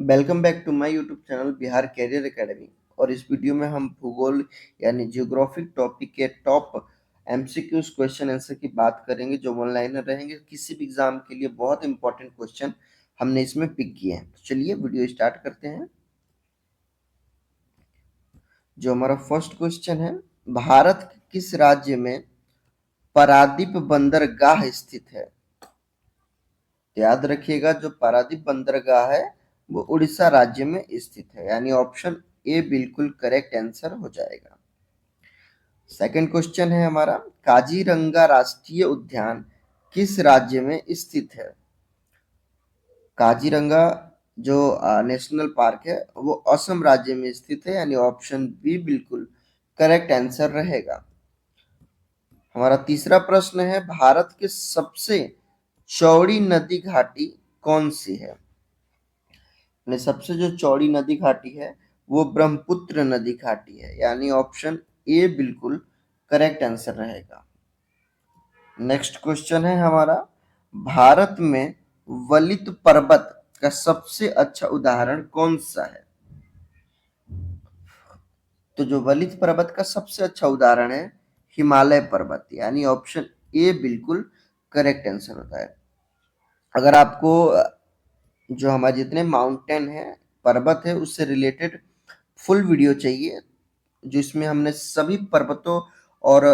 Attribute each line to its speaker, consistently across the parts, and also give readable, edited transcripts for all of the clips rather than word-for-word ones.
Speaker 1: Welcome back to my YouTube channel Bihar career academy. और इस video में हम भूगोल यानी जियोग्राफिक टॉपिक के टॉप एमसीक्यूज क्वेश्चन आंसर की बात करेंगे जो ऑनलाइन रहेंगे। किसी भी एग्जाम के लिए बहुत इंपॉर्टेंट क्वेश्चन हमने इसमें पिक किए हैं। तो चलिए वीडियो स्टार्ट करते हैं। जो हमारा फर्स्ट क्वेश्चन है, भारत के किस राज्य में पारादीप बंदरगाह स्थित है? याद रखिएगा, जो पारादीप बंदरगाह है वो उड़ीसा राज्य में स्थित है, यानी ऑप्शन ए बिल्कुल करेक्ट आंसर हो जाएगा। सेकंड क्वेश्चन है हमारा, काजीरंगा राष्ट्रीय उद्यान किस राज्य में स्थित है? काजीरंगा जो नेशनल पार्क है वो असम राज्य में स्थित है, यानी ऑप्शन बी बिल्कुल करेक्ट आंसर रहेगा। हमारा तीसरा प्रश्न है, भारत के सबसे चौड़ी नदी घाटी कौन सी है? सबसे जो चौड़ी नदी घाटी है वो ब्रह्मपुत्र नदी घाटी है, यानी ऑप्शन ए बिल्कुल करेक्ट आंसर रहेगा। नेक्स्ट क्वेश्चन है हमारा, भारत में वलित पर्वत का सबसे अच्छा उदाहरण कौन सा है? तो जो वलित पर्वत का सबसे अच्छा उदाहरण है हिमालय पर्वत, यानी ऑप्शन ए बिल्कुल करेक्ट आंसर होता है। अगर आपको जो हमारे जितने माउंटेन है, पर्वत है, उससे रिलेटेड फुल वीडियो चाहिए जिसमें हमने सभी पर्वतों और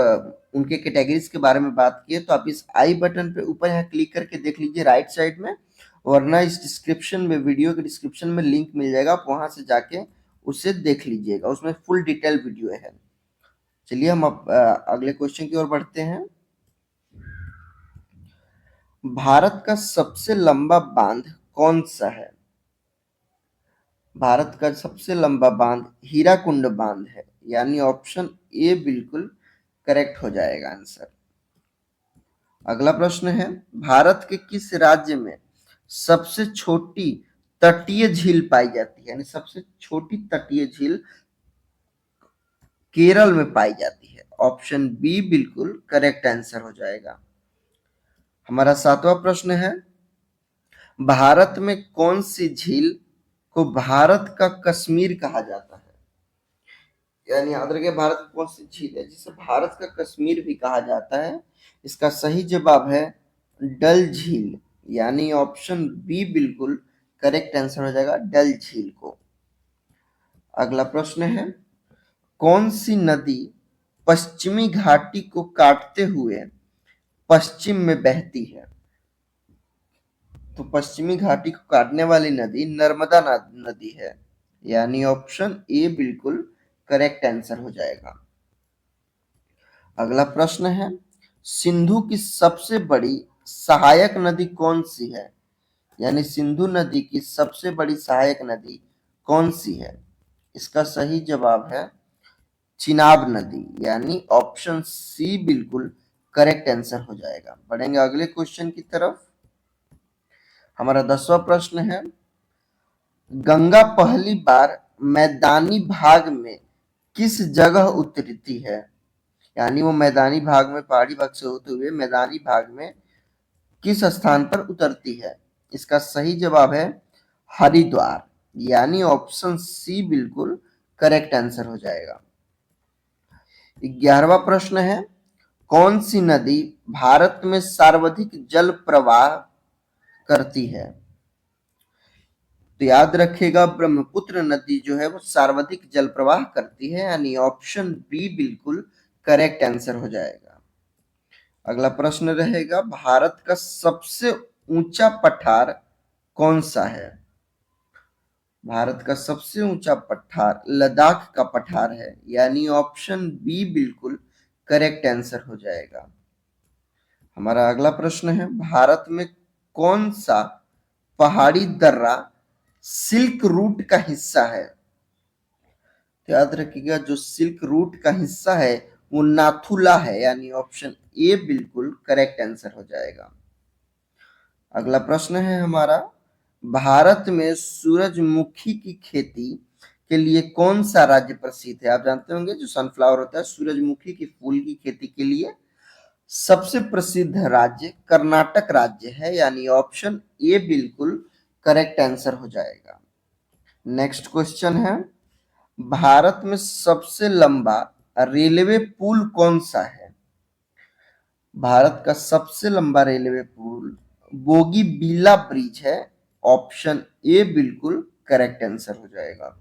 Speaker 1: उनके कैटेगरीज के बारे में बात की है, तो आप इस आई बटन पे ऊपर यहाँ क्लिक करके देख लीजिए राइट साइड में, वरना इस डिस्क्रिप्शन में, वीडियो के डिस्क्रिप्शन में लिंक मिल जाएगा, आप वहां से जाके उसे देख लीजिएगा, उसमें फुल डिटेल वीडियो है। चलिए हम अब अगले क्वेश्चन की ओर बढ़ते हैं। भारत का सबसे लंबा बांध कौन सा है? भारत का सबसे लंबा बांध हीराकुंड बांध है, यानी ऑप्शन ए बिल्कुल करेक्ट हो जाएगा आंसर। अगला प्रश्न है, भारत के किस राज्य में सबसे छोटी तटीय झील पाई जाती है? यानी सबसे छोटी तटीय झील केरल में पाई जाती है, ऑप्शन बी बिल्कुल करेक्ट आंसर हो जाएगा। हमारा सातवां प्रश्न है, भारत में कौन सी झील को भारत का कश्मीर कहा जाता है? यानी याद रखिए, भारत में कौन सी झील है जिसे भारत का कश्मीर भी कहा जाता है? इसका सही जवाब है डल झील, यानी ऑप्शन बी बिल्कुल करेक्ट आंसर हो जाएगा डल झील को। अगला प्रश्न है, कौन सी नदी पश्चिमी घाटी को काटते हुए पश्चिम में बहती है? तो पश्चिमी घाटी को काटने वाली नदी नर्मदा नदी है, यानी ऑप्शन ए बिल्कुल करेक्ट आंसर हो जाएगा। अगला प्रश्न है, सिंधु की सबसे बड़ी सहायक नदी कौन सी है? यानी सिंधु नदी की सबसे बड़ी सहायक नदी कौन सी है? इसका सही जवाब है चिनाब नदी, यानी ऑप्शन सी बिल्कुल करेक्ट आंसर हो जाएगा। बढ़ेंगे अगले क्वेश्चन की तरफ। हमारा 10वां प्रश्न है, गंगा पहली बार मैदानी भाग में किस जगह उतरती है? यानी वो मैदानी भाग में, पहाड़ी भाग से होते हुए मैदानी भाग में किस स्थान पर उतरती है? इसका सही जवाब है हरिद्वार, यानी ऑप्शन सी बिल्कुल करेक्ट आंसर हो जाएगा। 11वां प्रश्न है, कौन सी नदी भारत में सर्वाधिक जल प्रवाह करती है? तो याद रखिएगा, ब्रह्मपुत्र नदी जो है वो सर्वाधिक जल प्रवाह करती है, यानी ऑप्शन बी बिल्कुल करेक्ट आंसर हो जाएगा। अगला प्रश्न रहेगा, भारत का सबसे ऊंचा पठार कौन सा है? भारत का सबसे ऊंचा पठार लद्दाख का पठार है, यानी ऑप्शन बी बिल्कुल करेक्ट आंसर हो जाएगा। हमारा अगला प्रश्न है, भारत में कौन सा पहाड़ी दर्रा सिल्क रूट का हिस्सा है? तो याद रखिएगा, जो सिल्क रूट का हिस्सा है वो नाथुला है, यानी ऑप्शन ए बिल्कुल करेक्ट आंसर हो जाएगा। अगला प्रश्न है हमारा, भारत में सूरजमुखी की खेती के लिए कौन सा राज्य प्रसिद्ध है? आप जानते होंगे जो सनफ्लावर होता है, सूरजमुखी की फूल की खेती के लिए सबसे प्रसिद्ध राज्य कर्नाटक राज्य है, यानी ऑप्शन ए बिल्कुल करेक्ट आंसर हो जाएगा। नेक्स्ट क्वेश्चन है, भारत में सबसे लंबा रेलवे पुल कौन सा है? भारत का सबसे लंबा रेलवे पुल बोगीबीला ब्रिज है। ऑप्शन ए बिल्कुल करेक्ट आंसर हो जाएगा।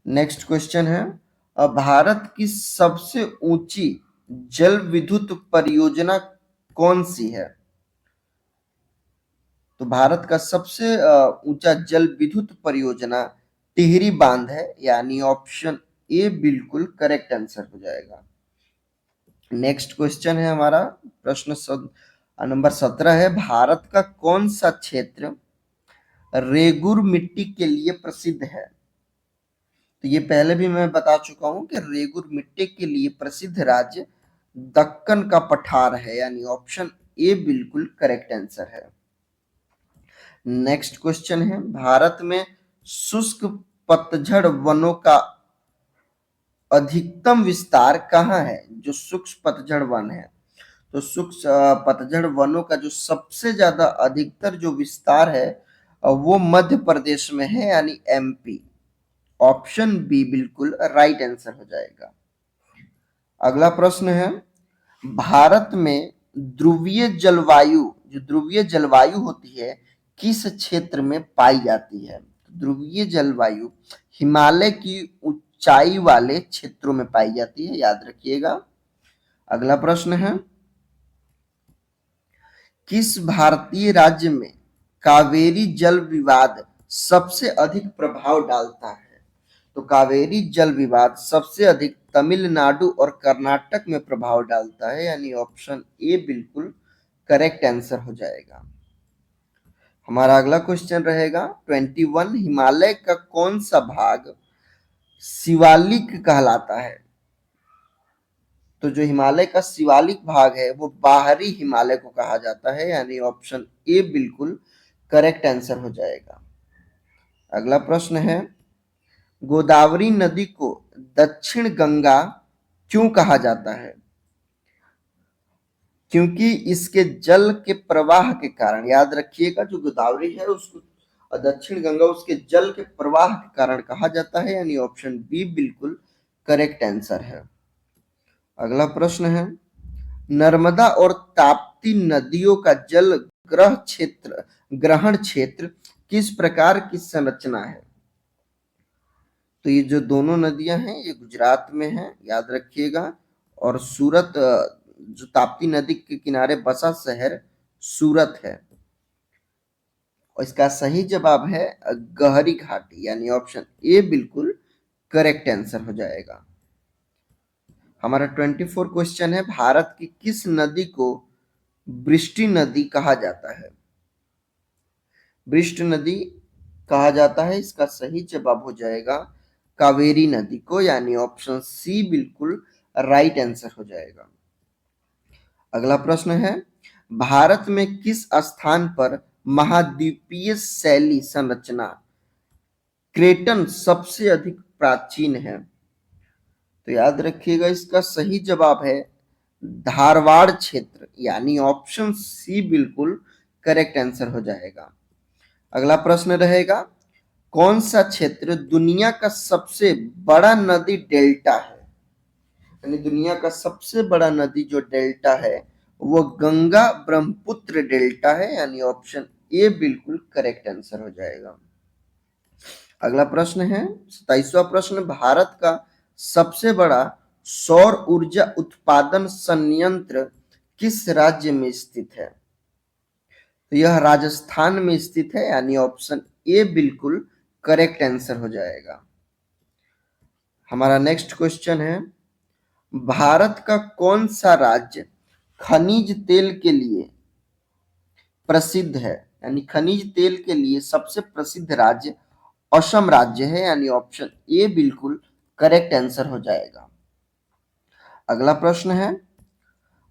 Speaker 1: नेक्स्ट क्वेश्चन है, भारत की सबसे ऊंची जल विद्युत परियोजना कौन सी है? तो भारत का सबसे ऊंचा जल विद्युत परियोजना टिहरी बांध है, यानी ऑप्शन ए बिल्कुल करेक्ट आंसर हो जाएगा। नेक्स्ट क्वेश्चन है हमारा, प्रश्न नंबर 17 है, भारत का कौन सा क्षेत्र रेगुर मिट्टी के लिए प्रसिद्ध है? तो ये पहले भी मैं बता चुका हूं कि रेगुर मिट्टी के लिए प्रसिद्ध राज्य दक्कन का पठार है, यानी ऑप्शन ए बिल्कुल करेक्ट आंसर है। नेक्स्ट क्वेश्चन है, भारत में शुष्क पतझड़ वनों का अधिकतम विस्तार कहाँ है? जो शुष्क पतझड़ वन है, तो शुष्क पतझड़ वनों का जो सबसे ज्यादा अधिकतर जो विस्तार है वो मध्य प्रदेश में है, यानी एमपी। ऑप्शन बी बिल्कुल राइट आंसर हो जाएगा। अगला प्रश्न है, भारत में ध्रुवीय जलवायु, जो ध्रुवीय जलवायु होती है किस क्षेत्र में पाई जाती है? ध्रुवीय जलवायु हिमालय की ऊंचाई वाले क्षेत्रों में पाई जाती है, याद रखिएगा। अगला प्रश्न है, किस भारतीय राज्य में कावेरी जल विवाद सबसे अधिक प्रभाव डालता है? तो कावेरी जल विवाद सबसे अधिक तमिलनाडु और कर्नाटक में प्रभाव डालता है, यानी ऑप्शन ए बिल्कुल करेक्ट आंसर हो जाएगा। हमारा अगला क्वेश्चन रहेगा 21, हिमालय का कौन सा भाग शिवालिक कहलाता है? तो जो हिमालय का शिवालिक भाग है वो बाहरी हिमालय को कहा जाता है, यानी ऑप्शन ए बिल्कुल करेक्ट आंसर हो जाएगा। अगला प्रश्न है, गोदावरी नदी को दक्षिण गंगा क्यों कहा जाता है? क्योंकि इसके जल के प्रवाह के कारण, याद रखिएगा, जो गोदावरी है उसको दक्षिण गंगा उसके जल के प्रवाह के कारण कहा जाता है, यानी ऑप्शन बी बिल्कुल करेक्ट आंसर है। अगला प्रश्न है, नर्मदा और ताप्ती नदियों का जल ग्रहण क्षेत्र किस प्रकार की संरचना है? तो ये जो दोनों नदियां हैं ये गुजरात में हैं, याद रखिएगा। और सूरत, जो ताप्ती नदी के किनारे बसा शहर सूरत है। और इसका सही जवाब है गहरी घाटी, यानी ऑप्शन ए बिल्कुल करेक्ट आंसर हो जाएगा। हमारा 24 क्वेश्चन है, भारत की किस नदी को वृष्टि नदी कहा जाता है? वृष्टि नदी कहा जाता है, इसका सही जवाब हो जाएगा कावेरी नदी को, यानी ऑप्शन सी बिल्कुल राइट आंसर हो जाएगा। अगला प्रश्न है, भारत में किस स्थान पर महाद्वीपीय शैली संरचना क्रेटन सबसे अधिक प्राचीन है? तो याद रखिएगा, इसका सही जवाब है धारवाड़ क्षेत्र, यानी ऑप्शन सी बिल्कुल करेक्ट आंसर हो जाएगा। अगला प्रश्न रहेगा, कौन सा क्षेत्र दुनिया का सबसे बड़ा नदी डेल्टा है? यानी दुनिया का सबसे बड़ा नदी जो डेल्टा है वो गंगा ब्रह्मपुत्र डेल्टा है, यानी ऑप्शन ए बिल्कुल करेक्ट आंसर हो जाएगा। अगला प्रश्न है 27वां प्रश्न, भारत का सबसे बड़ा सौर ऊर्जा उत्पादन संयंत्र किस राज्य में स्थित है? तो यह राजस्थान में स्थित है, यानी ऑप्शन ए बिल्कुल करेक्ट आंसर हो जाएगा। हमारा नेक्स्ट क्वेश्चन है, भारत का कौन सा राज्य खनिज तेल के लिए प्रसिद्ध है? यानी खनिज तेल के लिए सबसे प्रसिद्ध राज्य असम राज्य है, यानी ऑप्शन ए बिल्कुल करेक्ट आंसर हो जाएगा। अगला प्रश्न है,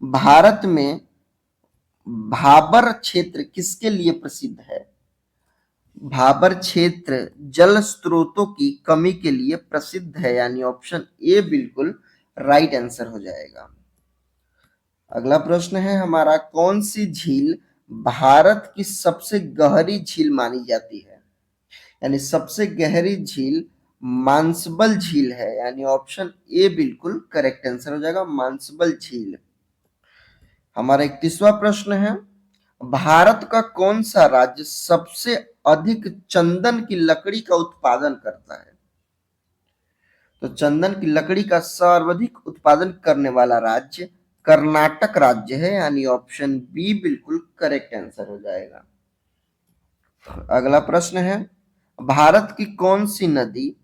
Speaker 1: भारत में भाबर क्षेत्र किसके लिए प्रसिद्ध है? भाबर क्षेत्र जल स्रोतों की कमी के लिए प्रसिद्ध है, यानी ऑप्शन ए बिल्कुल राइट आंसर हो जाएगा। अगला प्रश्न है हमारा, कौन सी झील भारत की सबसे गहरी झील मानी जाती है? यानी सबसे गहरी झील मानसबल झील है, यानी ऑप्शन ए बिल्कुल करेक्ट आंसर हो जाएगा, मानसबल झील। हमारा 31वां प्रश्न है, भारत का कौन सा राज्य सबसे अधिक चंदन की लकड़ी का उत्पादन करता है? तो चंदन की लकड़ी का सर्वाधिक उत्पादन करने वाला राज्य कर्नाटक राज्य है, यानी ऑप्शन बी बिल्कुल करेक्ट आंसर हो जाएगा। अगला प्रश्न है, भारत की कौन सी नदी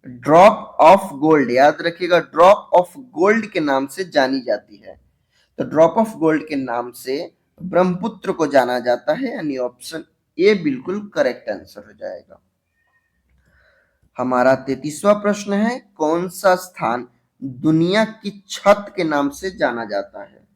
Speaker 1: ड्रॉप ऑफ गोल्ड, याद रखिएगा ड्रॉप ऑफ गोल्ड के नाम से जानी जाती है? तो ड्रॉप ऑफ गोल्ड के नाम से ब्रह्मपुत्र को जाना जाता है, यानी ऑप्शन ए बिल्कुल करेक्ट आंसर हो जाएगा। हमारा 33वां प्रश्न है, कौन सा स्थान दुनिया की छत के नाम से जाना जाता है?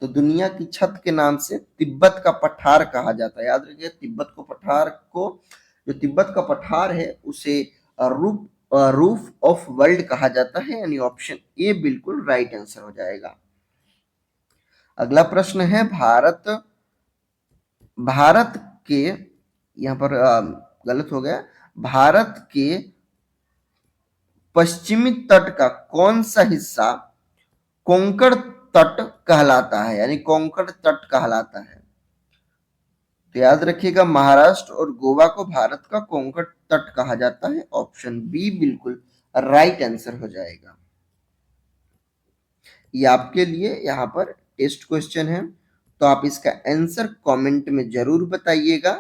Speaker 1: तो दुनिया की छत के नाम से तिब्बत का पठार कहा जाता है। याद रखिए तिब्बत को पठार को, जो तिब्बत का पठार है उसे रूफ ऑफ वर्ल्ड कहा जाता है, यानी ऑप्शन ए बिल्कुल राइट आंसर हो जाएगा। अगला प्रश्न है, भारत के, यहां पर गलत हो गया, भारत के पश्चिमी तट का कौन सा हिस्सा कोंकण तट कहलाता है, यानी कोंकण तट कहलाता है? तो याद रखिएगा महाराष्ट्र और गोवा को भारत का कोंकण तट कहा जाता है, ऑप्शन बी बिल्कुल राइट आंसर हो जाएगा। ये आपके लिए यहाँ पर टेस्ट क्वेश्चन है, तो आप इसका आंसर कमेंट में जरूर बताइएगा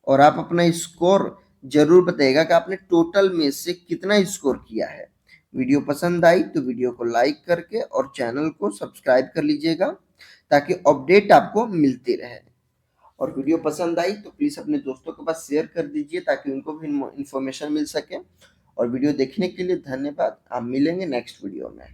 Speaker 1: और आप अपना स्कोर जरूर बताइएगा कि आपने टोटल में से कितना स्कोर किया है। वीडियो पसंद आई तो वीडियो को लाइक करके और चैनल को सब्सक्राइब कर लीजिएगा ताकि अपडेट आपको मिलती रहे। और वीडियो पसंद आई तो प्लीज अपने दोस्तों के पास शेयर कर दीजिए ताकि उनको भी इंफॉर्मेशन मिल सके। और वीडियो देखने के लिए धन्यवाद। आप मिलेंगे नेक्स्ट वीडियो में।